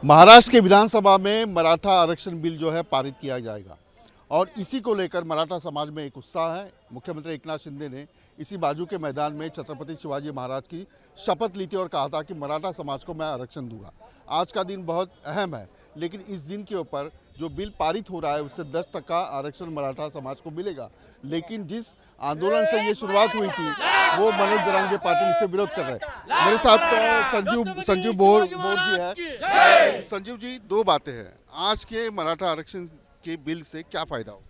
महाराष्ट्र के विधानसभा में मराठा आरक्षण बिल जो है पारित किया जाएगा और इसी को लेकर मराठा समाज में एक उत्साह है। मुख्यमंत्री एकनाथ शिंदे ने इसी बाजू के मैदान में छत्रपति शिवाजी महाराज की शपथ ली थी और कहा था कि मराठा समाज को मैं आरक्षण दूंगा। आज का दिन बहुत अहम है, लेकिन इस दिन के ऊपर जो बिल पारित हो रहा है उससे 10% आरक्षण मराठा समाज को मिलेगा। लेकिन जिस आंदोलन से ये शुरुआत हुई थी वो मनोज जरांगे पाटिल इससे विरोध कर रहे हैं। मेरे साथ संजीव बोर जी है। संजीव जी, दो बातें हैं, आज के मराठा आरक्षण के बिल से क्या फायदा हो?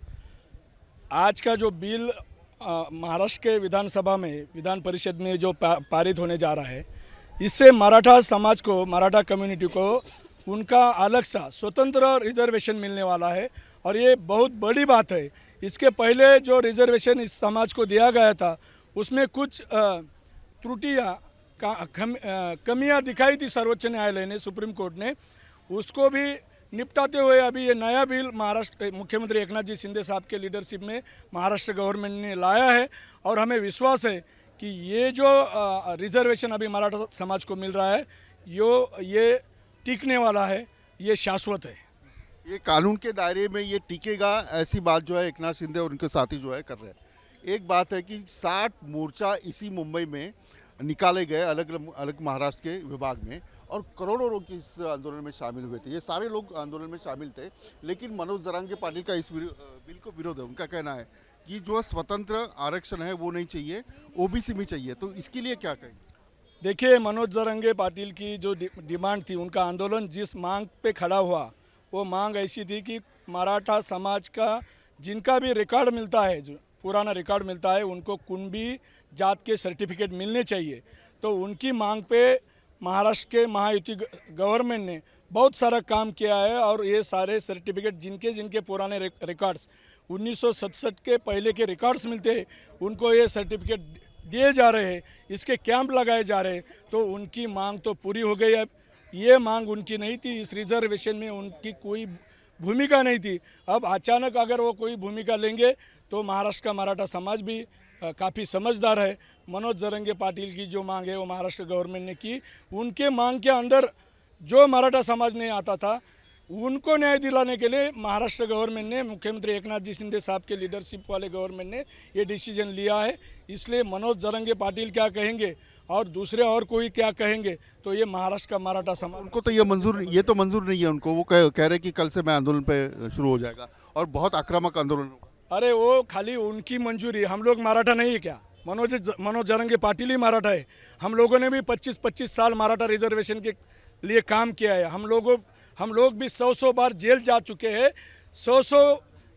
आज का जो बिल महाराष्ट्र के विधानसभा में विधान परिषद में जो पारित होने जा रहा है, इससे मराठा समाज को, मराठा कम्युनिटी को उनका अलग सा स्वतंत्र रिजर्वेशन मिलने वाला है और ये बहुत बड़ी बात है। इसके पहले जो रिजर्वेशन इस समाज को दिया गया था उसमें कुछ त्रुटियाँ, कमियाँ दिखाई थी सर्वोच्च न्यायालय ने, सुप्रीम कोर्ट ने, उसको भी निपटाते हुए अभी ये नया बिल महाराष्ट्र मुख्यमंत्री एकनाथ जी शिंदे साहब के लीडरशिप में महाराष्ट्र गवर्नमेंट ने लाया है और हमें विश्वास है कि ये जो रिजर्वेशन अभी मराठा समाज को मिल रहा है ये टिकने वाला है, ये शाश्वत है। ये कानून के दायरे में ये टिकेगा, ऐसी बात जो है एकनाथ शिंदे और उनके साथी जो है कर रहे हैं। एक बात है कि 60 मोर्चा इसी मुंबई में निकाले गए अलग अलग महाराष्ट्र के विभाग में और करोड़ों लोग इस आंदोलन में शामिल हुए थे। ये सारे लोग आंदोलन में शामिल थे, लेकिन मनोज जरांगे पाटिल का इस बिल को विरोध है। उनका कहना है कि जो स्वतंत्र आरक्षण है वो नहीं चाहिए, ओबीसी में चाहिए। तो इसके लिए क्या कहेंगे? देखिए, मनोज जरांगे पाटिल की जो डिमांड थी, उनका आंदोलन जिस मांग पे खड़ा हुआ, वो मांग ऐसी थी कि मराठा समाज का जिनका भी रिकॉर्ड मिलता है, जो पुराना रिकॉर्ड मिलता है, उनको कुणबी जात के सर्टिफिकेट मिलने चाहिए। तो उनकी मांग पे महाराष्ट्र के महायुति गवर्नमेंट ने बहुत सारा काम किया है और ये सारे सर्टिफिकेट जिनके पुराने रिकॉर्ड्स 1967 के पहले के रिकॉर्ड्स मिलते हैं, उनको ये सर्टिफिकेट दिए जा रहे हैं, इसके कैंप लगाए जा रहे हैं। तो उनकी मांग तो पूरी हो गई। अब ये मांग उनकी नहीं थी, इस रिजर्वेशन में उनकी कोई भूमिका नहीं थी। अब अचानक अगर वो कोई भूमिका लेंगे तो महाराष्ट्र का मराठा समाज भी काफ़ी समझदार है। मनोज जरांगे पाटिल की जो मांग है वो महाराष्ट्र गवर्नमेंट ने की। उनके मांग के अंदर जो मराठा समाज नहीं आता था उनको न्याय दिलाने के लिए महाराष्ट्र गवर्नमेंट ने, मुख्यमंत्री एकनाथ जी शिंदे साहब के लीडरशिप वाले गवर्नमेंट ने ये डिसीजन लिया है। इसलिए मनोज जरांगे पाटिल क्या कहेंगे और दूसरे और कोई क्या कहेंगे, तो ये महाराष्ट्र का मराठा समाज, उनको तो ये मंजूर नहीं है उनको। वो कह रहे कि कल से मैं आंदोलन पे शुरू हो जाएगा और बहुत आक्रामक आंदोलन होगा। अरे वो खाली उनकी मंजूरी, हम लोग मराठा नहीं है क्या? मनोज जरांगे पाटिल ही मराठा है। हम लोगों ने भी 25-25 साल मराठा रिजर्वेशन के लिए काम किया है। हम लोग भी 100 बार जेल जा चुके हैं। 100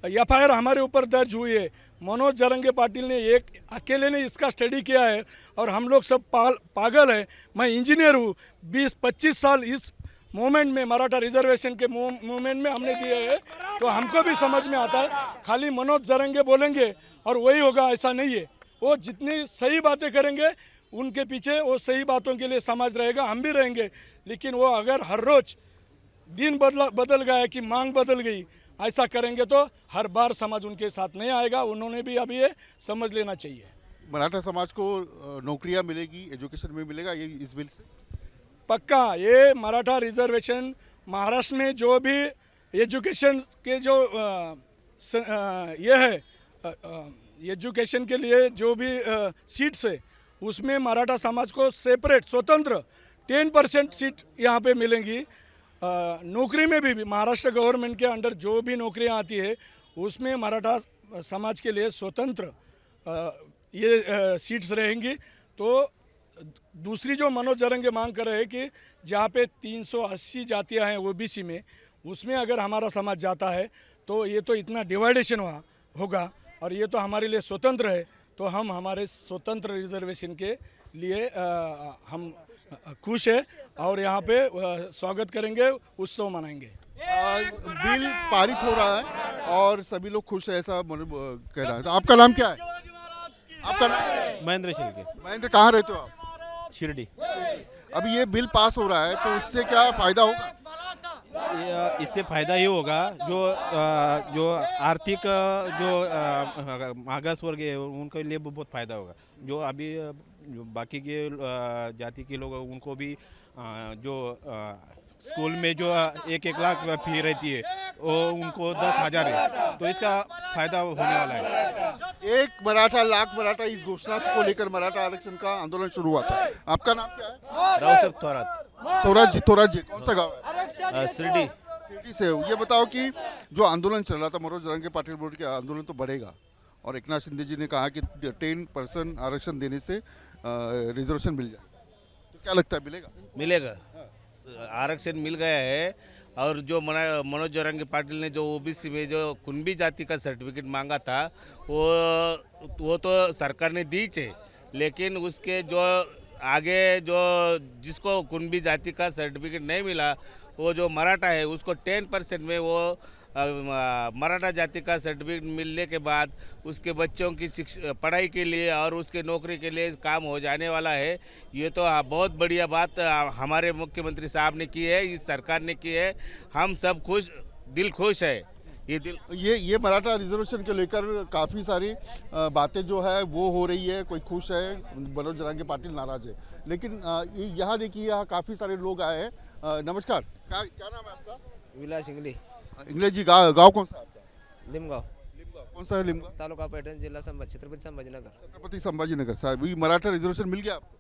FIR हमारे ऊपर दर्ज हुई है। मनोज जरांगे पाटिल ने एक अकेले ने इसका स्टडी किया है और हम लोग सब पागल है। मैं इंजीनियर हूँ, 20-25 साल इस मूवमेंट में, मराठा रिजर्वेशन के मूवमेंट में हमने दिए हैं, तो हमको भी समझ में आता है। खाली मनोज जरांगे बोलेंगे और वही होगा, ऐसा नहीं है। वो जितनी सही बातें करेंगे उनके पीछे वो सही बातों के लिए समाज रहेगा, हम भी रहेंगे। लेकिन वो अगर हर रोज दिन बदल गया कि मांग बदल गई, ऐसा करेंगे तो हर बार समाज उनके साथ नहीं आएगा। उन्होंने भी अभी ये समझ लेना चाहिए। मराठा समाज को नौकरियां मिलेगी, एजुकेशन में मिलेगा ये इस बिल से पक्का। ये मराठा रिजर्वेशन महाराष्ट्र में जो भी एजुकेशन के जो ये है, एजुकेशन के लिए जो भी सीट्स है, उसमें मराठा समाज को सेपरेट स्वतंत्र 10% सीट यहाँ पे मिलेंगी। नौकरी में भी महाराष्ट्र गवर्नमेंट के अंडर जो भी नौकरियाँ आती है उसमें मराठा समाज के लिए स्वतंत्र ये सीट्स रहेंगी। तो दूसरी जो मनोज जरांगे मांग कर रहे हैं कि जहाँ पे 380 जातियाँ हैं ओबीसी में, उसमें अगर हमारा समाज जाता है तो ये तो इतना डिवाइडेशन होगा और ये तो हमारे लिए स्वतंत्र है। तो हम हमारे स्वतंत्र रिजर्वेशन के लिए हम खुश है और यहाँ पे स्वागत करेंगे, उत्सव मनाएंगे। बिल पारित हो रहा है और सभी लोग खुश है, ऐसा कह रहा है। तो आपका नाम क्या है? आपका नाम? महेंद्र शिल्के। महेंद्र, कहाँ रहते हो आप? शिरडी। अभी ये बिल पास हो रहा है तो इससे क्या फायदा होगा? इससे फ़ायदा ये होगा जो आर्थिक जो मागास वर्ग है उनके लिए बहुत फ़ायदा होगा। जो अभी जो बाकी के जाति के लोग उनको भी जो स्कूल में जो 1-1 लाख फी रहती है वो उनको 10,000 है, तो इसका फायदा होने वाला है। एक मराठा लाख मराठा, इस घोषणा को लेकर मराठा आरक्षण का आंदोलन शुरू हुआ था। आपका नाम क्या है? राव थोरात, थोरात जी, कौन सा गाँव है? शिरडी। सिटी से हो। ये बताओ कि जो आंदोलन चल रहा था मनोज जरंगे पाटिल बोर्ड के आंदोलन तो बढ़ेगा और एकनाथ शिंदे जी ने कहा कि 10% आरक्षण देने से रिजर्वेशन मिल जाए, तो क्या लगता है मिलेगा? मिलेगा, आरक्षण मिल गया है। और जो मनोज जरंगे पाटिल ने जो ओबीसी में जो कुणबी जाति का सर्टिफिकेट मांगा था वो तो सरकार ने दी है, लेकिन उसके जो आगे जो जिसको कुणबी जाति का सर्टिफिकेट नहीं मिला, वो जो मराठा है उसको 10% में वो मराठा जाति का सर्टिफिकेट मिलने के बाद उसके बच्चों की पढ़ाई के लिए और उसके नौकरी के लिए काम हो जाने वाला है। ये तो बहुत बढ़िया बात हमारे मुख्यमंत्री साहब ने की है, इस सरकार ने की है। हम सब दिल खुश है। ये मराठा रिजर्वेशन के लेकर काफ़ी सारी बातें जो है वो हो रही है। कोई खुश है, मनोज जरंगे पाटिल नाराज है, लेकिन यहाँ देखिए यहाँ काफ़ी सारे लोग आए हैं। नमस्कार, क्या नाम है आपका? विलास इंगली, इंग्लिश जी। गाँव कौन सा है आपका? लिमगाव, कौन सा है लिमगांव? तालुका पैठण, जिला छत्रपति संभाजीनगर। छत्रपति संभाजीनगर साहब, ये मराठा रिजर्वेशन मिल गया आपको?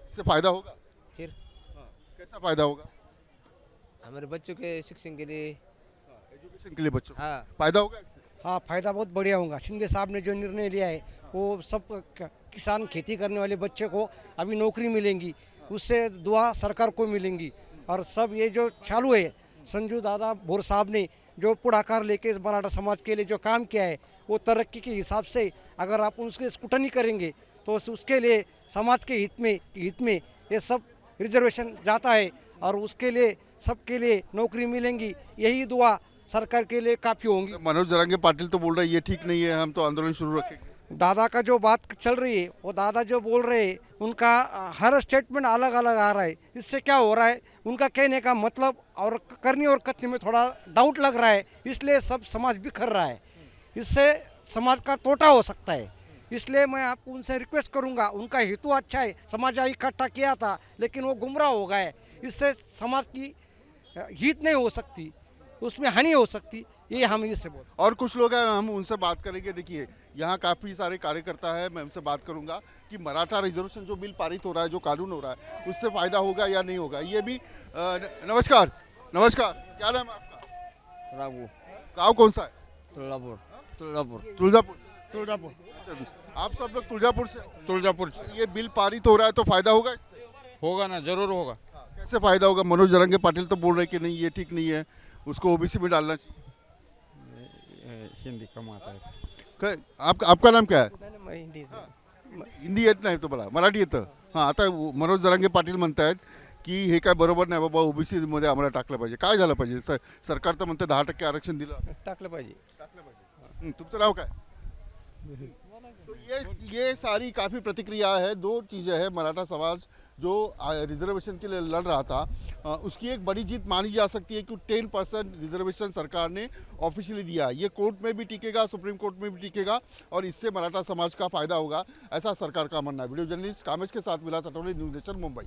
इससे फायदा होगा? फिर कैसा फायदा होगा? हमारे बच्चों के शिक्षण के लिए, एजुकेशन के लिए बच्चों हाँ फायदा होगा इससे? हाँ, फायदा बहुत बढ़िया होगा। शिंदे साहब ने जो निर्णय लिया है वो सब किसान खेती करने वाले बच्चे को अभी नौकरी मिलेंगी, उससे दुआ सरकार को मिलेंगी। और सब ये जो चालू है, संजू दादा भोर साहब ने जो पुढ़ाकार लेके इस मराठा समाज के लिए जो काम किया है, वो तरक्की के हिसाब से अगर आप उसके स्कूटनी करेंगे तो उसके लिए समाज के हित में ये सब रिजर्वेशन जाता है और उसके लिए सबके लिए नौकरी मिलेंगी। यही दुआ सरकार के लिए काफ़ी होंगी। मनोज जरंगे पाटिल तो बोल रहे हैं ये ठीक नहीं है, हम तो आंदोलन शुरू रखेंगे। दादा का जो बात चल रही है, वो दादा जो बोल रहे हैं उनका हर स्टेटमेंट अलग अलग आ रहा है। इससे क्या हो रहा है, उनका कहने का मतलब और करनी और कथनी में थोड़ा डाउट लग रहा है, इसलिए सब समाज बिखर रहा है। इससे समाज का तोटा हो सकता है। इसलिए मैं आपको उनसे रिक्वेस्ट करूंगा, उनका हेतु अच्छा है, समाज इकट्ठा किया था, लेकिन वो गुमराह हो गए। इससे समाज की हित नहीं हो सकती, उसमें हानि हो सकती, ये हम इससे बोलते हैं। और कुछ लोग हैं, हम उनसे बात करेंगे। देखिए यहाँ काफ़ी सारे कार्यकर्ता है, मैं उनसे बात करूंगा कि मराठा रिजर्वेशन जो बिल पारित हो रहा है, जो कानून हो रहा है, उससे फायदा होगा या नहीं होगा। ये भी नमस्कार, क्या नाम है आपका? राघू, गाँव कौन सा है? तुल्लापुर। तुलजापुर। अच्छा, आप सब लोग तुलजापुर से? तुलजापुर ये बिल पारित हो रहा है तो फायदा होगा इससे? होगा ना, जरूर होगा। कैसे फायदा होगा? मनोज जरंगे पाटिल तो बोल रहे कि नहीं ये ठीक नहीं है, उसको ओबीसी में डालना चाहिए। हिंदी कम आता है। आपका नाम क्या है? हिंदी हिंदी येत नाही तो मला, मराठी येतं. हां, आता मनोज जरांगे पाटील म्हणतायत की हे काय बरोबर नाही बाबा, ओबीसी मध्ये आम्हाला टाकलं पाहिजे. काय झालं पाहिजे? सरकार तर म्हणते 10% आरक्षण दिलं. टाकलं पाहिजे. तुमचं नाव काय? तो ये सारी काफ़ी प्रतिक्रिया है। दो चीज़ें हैं, मराठा समाज जो रिजर्वेशन के लिए लड़ रहा था, उसकी एक बड़ी जीत मानी जा सकती है कि 10% रिजर्वेशन सरकार ने ऑफिशियली दिया है। ये कोर्ट में भी टिकेगा, सुप्रीम कोर्ट में भी टिकेगा और इससे मराठा समाज का फायदा होगा, ऐसा सरकार का मानना है। वीडियो जर्नलिस्ट कामेश के साथ विलास अटोले, न्यूज़ नेशन, मुंबई।